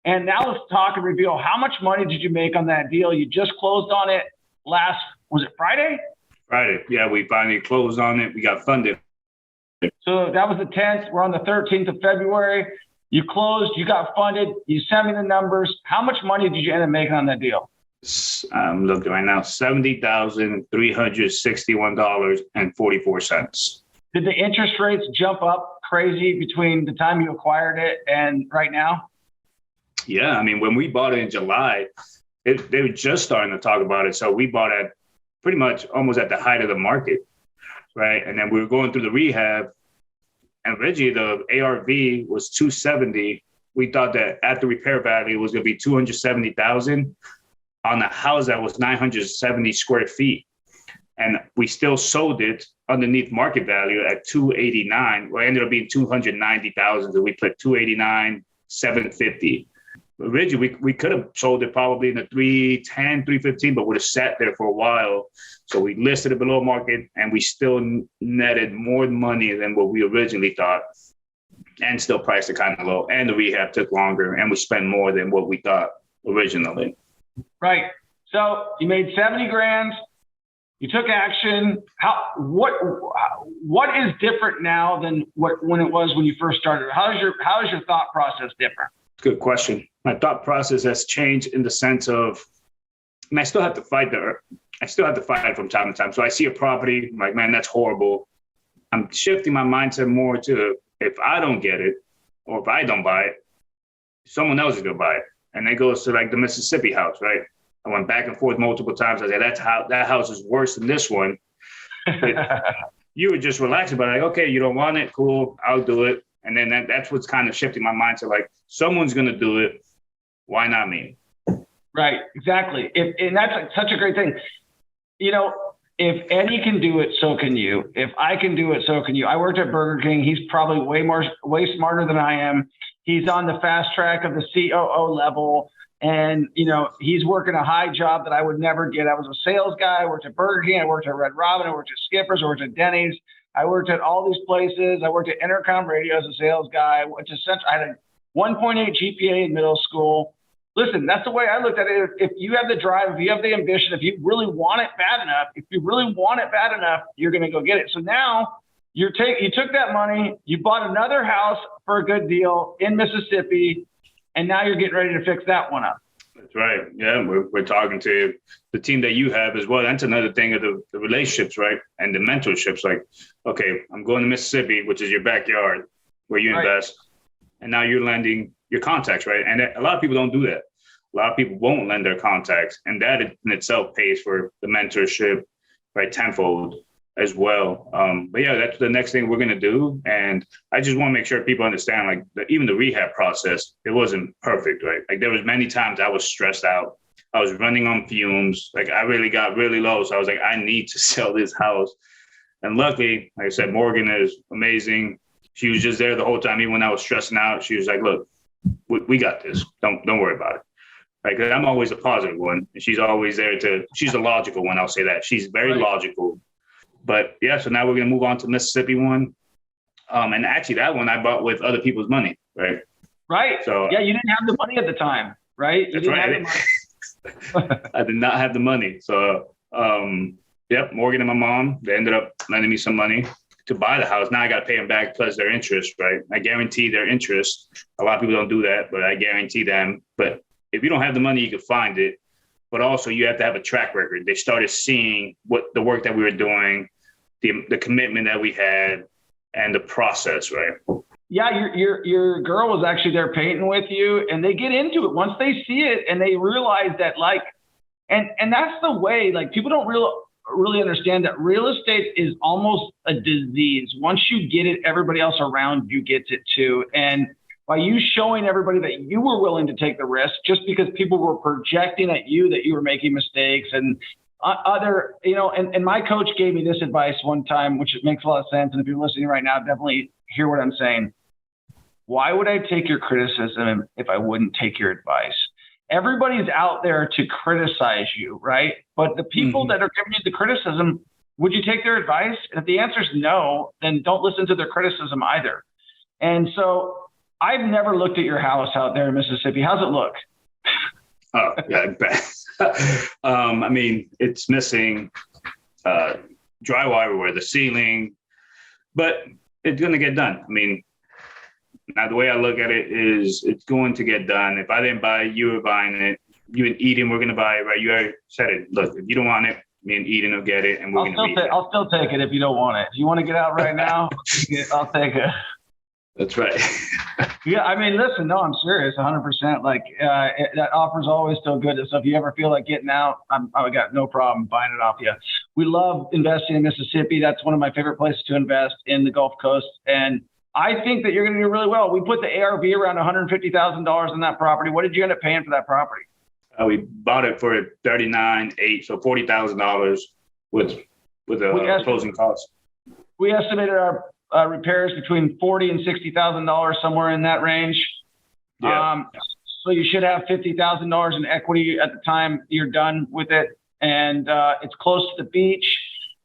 And now let's talk and reveal, how much money did you make on that deal? You just closed on it was it Friday? Friday. Yeah, we finally closed on it. We got funded. So that was the 10th. We're on the 13th of February. You closed, you got funded. You sent me the numbers. How much money did you end up making on that deal? I'm looking right now, $70,361.44. Did the interest rates jump up crazy between the time you acquired it and right now? Yeah, I mean, when we bought it in July, they were just starting to talk about it. So we bought it pretty much almost at the height of the market, right? And then we were going through the rehab, and Reggie, the ARV was 270. We thought that after repair value was going to be 270,000 on a house that was 970 square feet. And we still sold it underneath market value at 289. Well, it ended up being 290,000. So we put 289, 750. Originally, we could have sold it probably in the 310, 315, but would have sat there for a while. So we listed it below market, and we still netted more money than what we originally thought, and still priced it kind of low. And the rehab took longer, and we spent more than what we thought originally. Right. So you made 70 grand. You took action. What is different now than when it was when you first started? How is your thought process different? Good question. My thought process has changed in the sense of, I still have to fight from time to time. So I see a property, I'm like, man, that's horrible. I'm shifting my mindset more to, if I don't get it, or if I don't buy it, someone else is going to buy it. And that goes to like the Mississippi house, right? I went back and forth multiple times. I said, that house is worse than this one. You were just relaxed about it. Like, okay, you don't want it. Cool. I'll do it. And then that's what's kind of shifting my mindset. Like, someone's going to do it. Why not me? Right. Exactly. And that's such a great thing. If Eddy can do it, so can you. If I can do it, so can you. I worked at Burger King. He's probably way smarter than I am. He's on the fast track of the COO level. And, he's working a high job that I would never get. I was a sales guy. I worked at Burger King. I worked at Red Robin. I worked at Skipper's. I worked at Denny's. I worked at all these places. I worked at Intercom Radio as a sales guy. I went to Central. I had a 1.8 GPA in middle school. Listen, that's the way I looked at it. If you have the drive, if you have the ambition, if you really want it bad enough, you're going to go get it. So now you took that money, you bought another house for a good deal in Mississippi, and now you're getting ready to fix that one up. That's right. Yeah, we're talking to the team that you have as well. That's another thing of the relationships, right? And the mentorships. Like, okay, I'm going to Mississippi, which is your backyard where you invest. And now you're lending your contacts, right? And a lot of people don't do that. A lot of people won't lend their contacts. And that in itself pays for the mentorship, right, tenfold as well. But yeah, that's the next thing we're going to do. And I just want to make sure people understand, like, even the rehab process, it wasn't perfect, right? Like, there was many times I was stressed out. I was running on fumes. Like, I really got really low. So I was like, I need to sell this house. And luckily, like I said, Morgan is amazing. She was just there the whole time. Even when I was stressing out, she was like, look, we got this. Don't worry about it. right? Because I'm always a positive one. And she's always there she's a logical one. I'll say that. She's very logical. But yeah, so now we're going to move on to Mississippi one. And actually that one I bought with other people's money, right? Right. So yeah, you didn't have the money at the time, right? That's right. I did not have the money. So, Morgan and my mom, they ended up lending me some money to buy the house. Now I got to pay them back plus their interest, right? I guarantee their interest. A lot of people don't do that, but I guarantee them. But if you don't have the money, you can find it. But also you have to have a track record. They started seeing what the work that we were doing, the commitment that we had, and the process, right? Yeah, your girl was actually there painting with you, and they get into it once they see it and they realize that, like, and that's the way, like, people don't really understand that real estate is almost a disease. Once you get it, everybody else around you gets it too. And by you showing everybody that you were willing to take the risk, just because people were projecting at you that you were making mistakes and and my coach gave me this advice one time, which makes a lot of sense. And if you're listening right now, definitely hear what I'm saying. Why would I take your criticism if I wouldn't take your advice? Everybody's out there to criticize you, right? But the people that are giving you the criticism, would you take their advice? And if the answer is no, then don't listen to their criticism either. And so I've never looked at your house out there in Mississippi. How's it look? Oh, yeah, bad. I mean, it's missing drywall everywhere, the ceiling, but it's going to get done. I mean, now the way I look at it is it's going to get done. If I didn't buy it, you were buying it. You and Eden were going to buy it, right? You already said it. Look, if you don't want it, me and Eden will get it, and we're going to be it. I'll still take it if you don't want it. If you want to get out right now, I'll take it. That's right. Yeah, I mean, listen, no, I'm serious, 100%. Like, that offer's always still good. So if you ever feel like getting out, I got no problem buying it off you. We love investing in Mississippi. That's one of my favorite places to invest in the Gulf Coast. And I think that you're going to do really well. We put the ARV around $150,000 in that property. What did you end up paying for that property? We bought it for $39,800, so $40,000 with a closing cost. We estimated our repairs between $40,000 and $60,000, somewhere in that range. Yeah. So you should have $50,000 in equity at the time you're done with it. And it's close to the beach.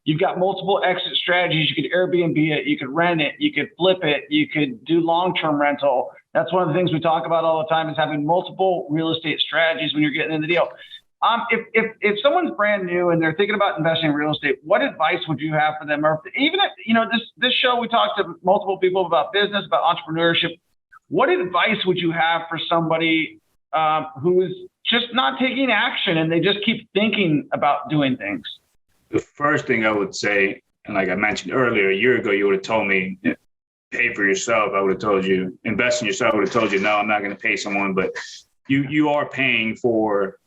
You've got multiple exit strategies. You could Airbnb it. You could rent it. You could flip it. You could do long-term rental. That's one of the things we talk about all the time, is having multiple real estate strategies when you're getting in the deal. If someone's brand new and they're thinking about investing in real estate, what advice would you have for them? Or even if, this show, we talked to multiple people about business, about entrepreneurship. What advice would you have for somebody who is just not taking action and they just keep thinking about doing things? The first thing I would say, and like I mentioned earlier, a year ago, you would have told me, pay for yourself. I would have told you, invest in yourself. I would have told you, no, I'm not going to pay someone. But you are paying for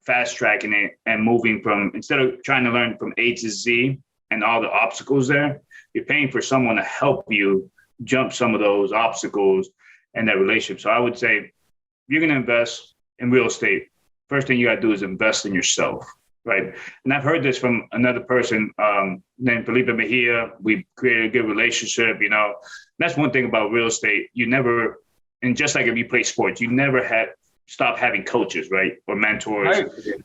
fast tracking it and moving from, instead of trying to learn from A to Z and all the obstacles there, you're paying for someone to help you jump some of those obstacles and that relationship. So I would say, if you're going to invest in real estate, first thing you got to do is invest in yourself. Right. And I've heard this from another person named Felipe Mejia. We created a good relationship. That's one thing about real estate. You never, and just like if you play sports, you never stop having coaches, right? Or mentors. Right.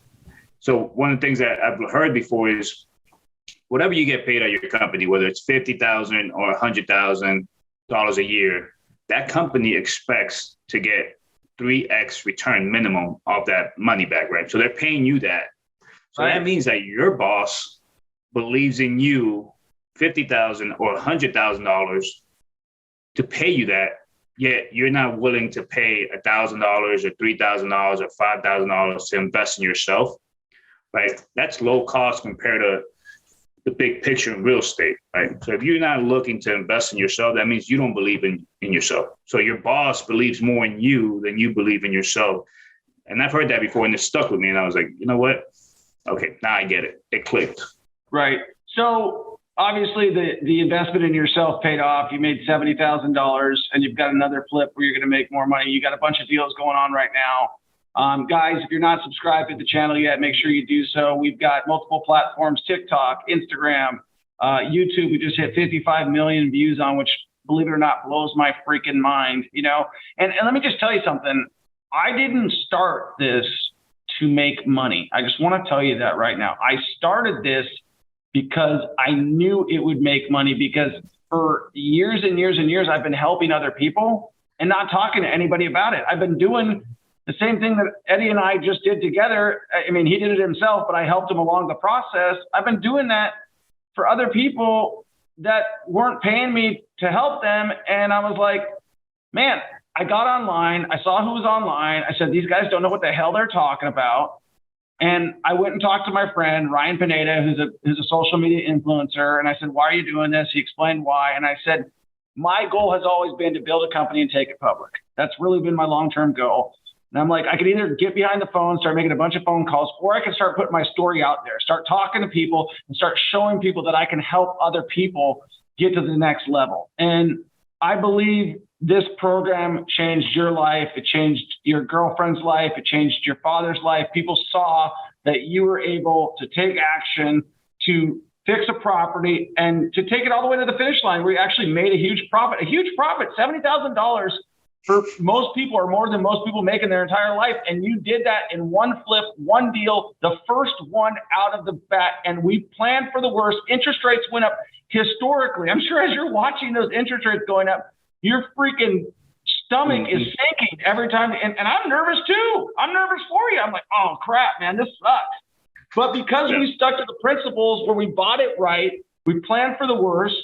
So one of the things that I've heard before is whatever you get paid at your company, whether it's $50,000 or $100,000 a year, that company expects to get 3x return minimum of that money back, right? So they're paying you that. So that means that your boss believes in you $50,000 or $100,000 to pay you that, yet you're not willing to pay $1,000 or $3,000 or $5,000 to invest in yourself, right? That's low cost compared to the big picture in real estate, right? So if you're not looking to invest in yourself, that means you don't believe in yourself. So your boss believes more in you than you believe in yourself. And I've heard that before, and it stuck with me. And I was like, you know what? Okay, now I get it. It clicked. Right. So obviously the investment in yourself paid off. You made $70,000 and you've got another flip where you're going to make more money. You got a bunch of deals going on right now. Guys, if you're not subscribed to the channel yet, make sure you do so. We've got multiple platforms, TikTok, Instagram, YouTube. We just hit 55 million views on, which, believe it or not, blows my freaking mind, And let me just tell you something. I didn't start this to make money. I just want to tell you that right now. I started this because I knew it would make money, because for years and years and years, I've been helping other people and not talking to anybody about it. I've been doing the same thing that Eddy and I just did together. I mean, he did it himself, but I helped him along the process. I've been doing that for other people that weren't paying me to help them. And I was like, man, I got online. I saw who was online. I said, these guys don't know what the hell they're talking about. And I went and talked to my friend, Ryan Pineda, who's a social media influencer. And I said, why are you doing this? He explained why. And I said, my goal has always been to build a company and take it public. That's really been my long-term goal. And I'm like, I could either get behind the phone, start making a bunch of phone calls, or I could start putting my story out there, start talking to people and start showing people that I can help other people get to the next level. And I believe this program changed your life. It changed your girlfriend's life. It changed your father's life. People saw that you were able to take action, to fix a property, and to take it all the way to the finish line, where you actually made a huge profit, $70,000 for most people, or more than most people make in their entire life. And you did that in one flip, one deal, the first one out of the bat. And we planned for the worst. Interest rates went up historically. I'm sure as you're watching those interest rates going up, your freaking stomach is sinking every time. And I'm nervous too. I'm nervous for you. I'm like, oh crap, man, this sucks. But because we stuck to the principles where we bought it right, we planned for the worst,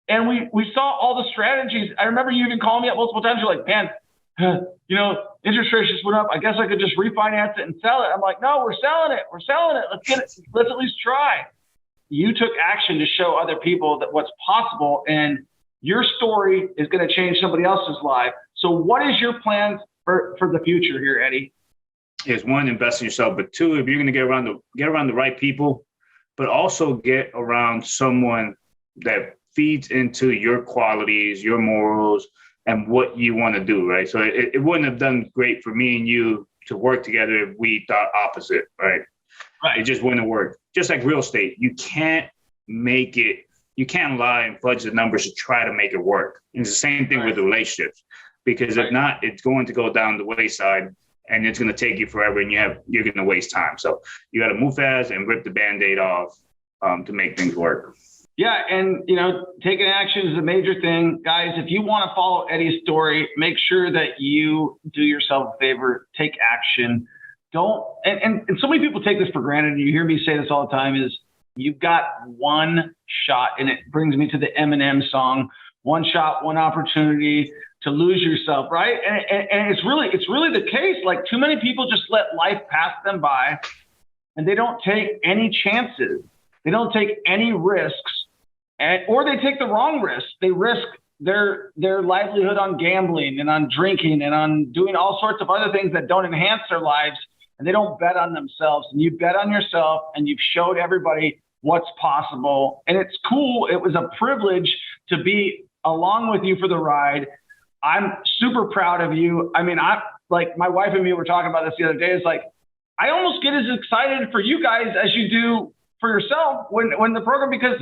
and we saw all the strategies. I remember you even calling me up multiple times. You're like, man, interest rates just went up. I guess I could just refinance it and sell it. I'm like, no, we're selling it. We're selling it. Let's get it. Let's at least try. You took action to show other people that what's possible, and your story is going to change somebody else's life. So what is your plan for the future here, Eddy? Is one, invest in yourself, but two, if you're going to get around the right people, but also get around someone that feeds into your qualities, your morals, and what you want to do, right? So it wouldn't have done great for me and you to work together if we thought opposite, right? Right. It just wouldn't have worked. Just like real estate, you can't lie and fudge the numbers to try to make it work. And it's the same thing with relationships, because if not, it's going to go down the wayside, and it's going to take you forever, and you're going to waste time. So you got to move fast and rip the Band-Aid off to make things work. Yeah. And, taking action is a major thing. Guys, if you want to follow Eddy's story, make sure that you do yourself a favor, take action. Don't, and so many people take this for granted. And you hear me say this all the time, is you've got one shot. And it brings me to the Eminem song, one shot, one opportunity to lose yourself, right? And it's really the case. Like, too many people just let life pass them by, and they don't take any chances. They don't take any risks, or they take the wrong risks. They risk their livelihood on gambling and on drinking and on doing all sorts of other things that don't enhance their lives, and they don't bet on themselves. And you bet on yourself, and you've showed everybody what's possible. And it's cool. It was a privilege to be along with you for the ride. I'm super proud of you. I mean, like my wife and me were talking about this the other day. It's like, I almost get as excited for you guys as you do for yourself when the program, because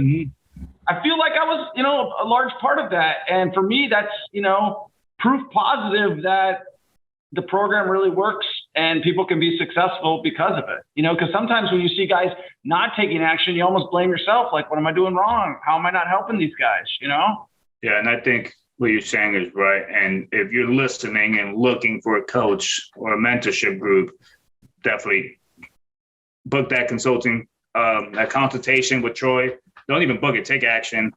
I feel like I was, a large part of that. And for me, that's, proof positive that the program really works and people can be successful because of it. Because sometimes when you see guys not taking action, you almost blame yourself. Like, what am I doing wrong? How am I not helping these guys? Yeah. And I think what you're saying is right. And if you're listening and looking for a coach or a mentorship group, definitely book that consulting, that consultation with Troy. Don't even book it, take action.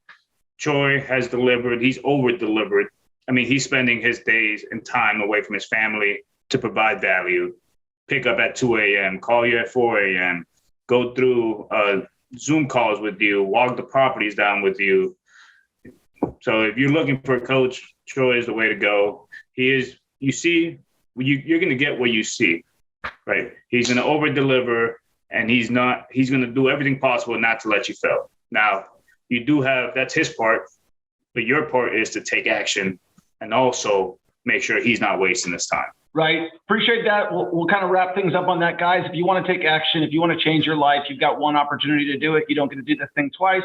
Troy has delivered. He's over-delivered. I mean, he's spending his days and time away from his family to provide value. Pick up at 2 a.m., call you at 4 a.m., go through Zoom calls with you, walk the properties down with you. So if you're looking for a coach, Troy is the way to go. You're going to get what you see, right? He's going to over-deliver, and he's going to do everything possible not to let you fail. Now, that's his part, but your part is to take action and also make sure he's not wasting his time. Right. Appreciate that. We'll kind of wrap things up on that, guys. If you want to take action, if you want to change your life, you've got one opportunity to do it. You don't get to do this thing twice.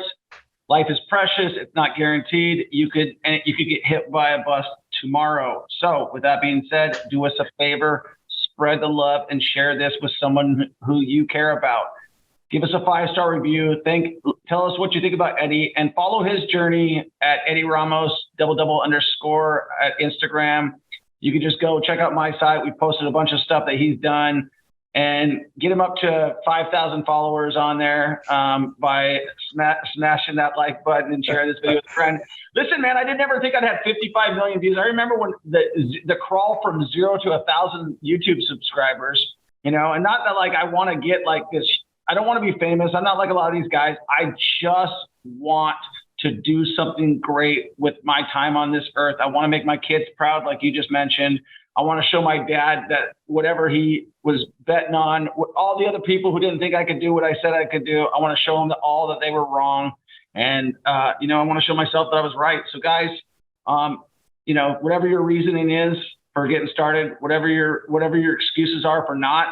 Life is precious. It's not guaranteed. You could get hit by a bus tomorrow. So with that being said, do us a favor, spread the love and share this with someone who you care about. Give us a 5-star review. Tell us what you think about Eddy, and follow his journey at Eddy Ramos __ at Instagram. You can just go check out my site. We posted a bunch of stuff that he's done, and get him up to 5,000 followers on there by smashing that like button and share this video with a friend. Listen, man, I didn't ever think I'd have 55 million views. I remember when the crawl from 0 to 1,000 YouTube subscribers, and not that like I want to get like this. I don't want to be famous. I'm not like a lot of these guys. I just want to do something great with my time on this earth. I want to make my kids proud, like you just mentioned. I want to show my dad that whatever he was betting on, all the other people who didn't think I could do what I said I could do, I want to show them all that they were wrong. And, I want to show myself that I was right. So guys, whatever your reasoning is for getting started, whatever your excuses are for not,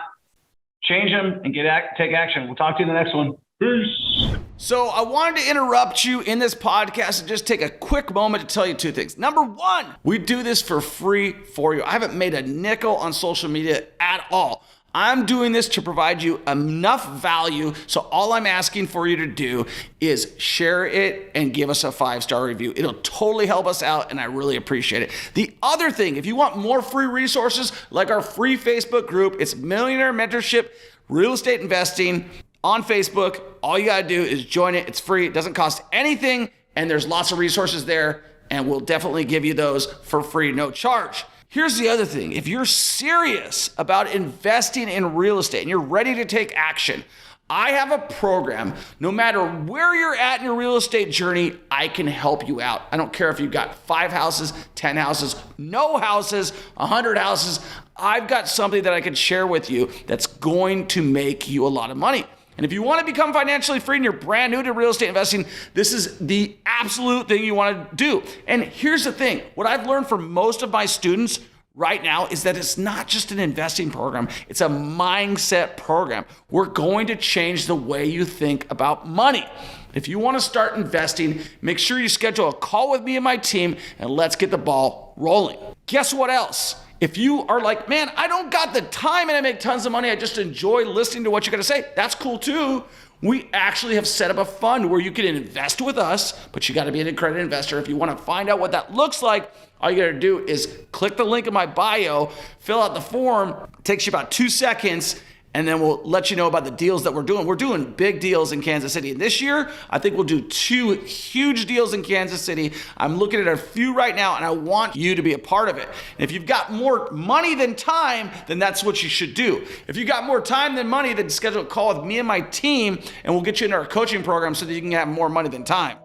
change them and take action. We'll talk to you in the next one. Peace. So I wanted to interrupt you in this podcast and just take a quick moment to tell you 2 things. Number 1, we do this for free for you. I haven't made a nickel on social media at all. I'm doing this to provide you enough value. So all I'm asking for you to do is share it and give us a 5-star review. It'll totally help us out, and I really appreciate it. The other thing, if you want more free resources like our free Facebook group, it's Millionaire Mentorship Real Estate Investing on Facebook. All you got to do is join it. It's free. It doesn't cost anything, and there's lots of resources there, and we'll definitely give you those for free, no charge. Here's the other thing. If you're serious about investing in real estate and you're ready to take action, I have a program. No matter where you're at in your real estate journey, I can help you out. I don't care if you've got 5 houses, 10 houses, no houses, 100 houses. I've got something that I can share with you that's going to make you a lot of money. And if you want to become financially free and you're brand new to real estate investing, this is the absolute thing you want to do. And here's the thing. What I've learned from most of my students right now is that it's not just an investing program. It's a mindset program. We're going to change the way you think about money. If you want to start investing, make sure you schedule a call with me and my team, and let's get the ball rolling. Guess what else? If you are like, man, I don't got the time and I make tons of money, I just enjoy listening to what you're going to say, that's cool too. We actually have set up a fund where you can invest with us, but you got to be an accredited investor. If you want to find out what that looks like, all you got to do is click the link in my bio, fill out the form. It takes you about 2 seconds, and then we'll let you know about the deals that we're doing. We're doing big deals in Kansas City. And this year, I think we'll do 2 huge deals in Kansas City. I'm looking at a few right now, and I want you to be a part of it. And if you've got more money than time, then that's what you should do. If you got more time than money, then schedule a call with me and my team, and we'll get you into our coaching program so that you can have more money than time.